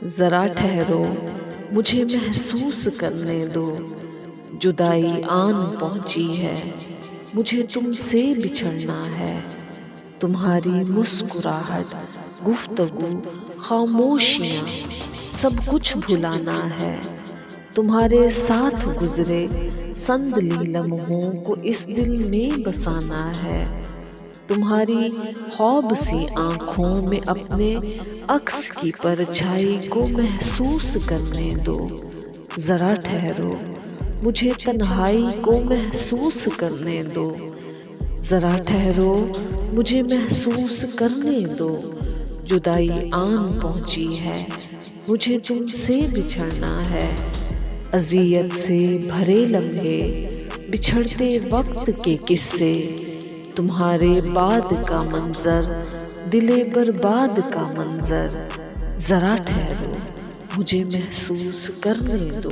जरा ठहरो, मुझे महसूस करने दो। जुदाई आन पहुंची है, मुझे तुमसे बिछड़ना है। तुम्हारी मुस्कुराहट, गुफ्तगू, खामोशियाँ, सब कुछ भुलाना है। तुम्हारे साथ गुजरे संदली लम्हों को इस दिल में बसाना है। तुम्हारी ख्वाब सी आंखों में अपने अक्स की परछाई को महसूस करने दो। जरा ठहरो, मुझे तन्हाई को महसूस करने दो। जरा ठहरो, मुझे महसूस करने दो। जुदाई आन पहुंची है, मुझे तुमसे बिछड़ना है। अज़ियत से भरे लम्हे, बिछड़ते वक्त के किस्से, तुम्हारे बाद का मंजर, दिले बर्बाद का मंजर। जरा ठहरो, मुझे महसूस करने दो।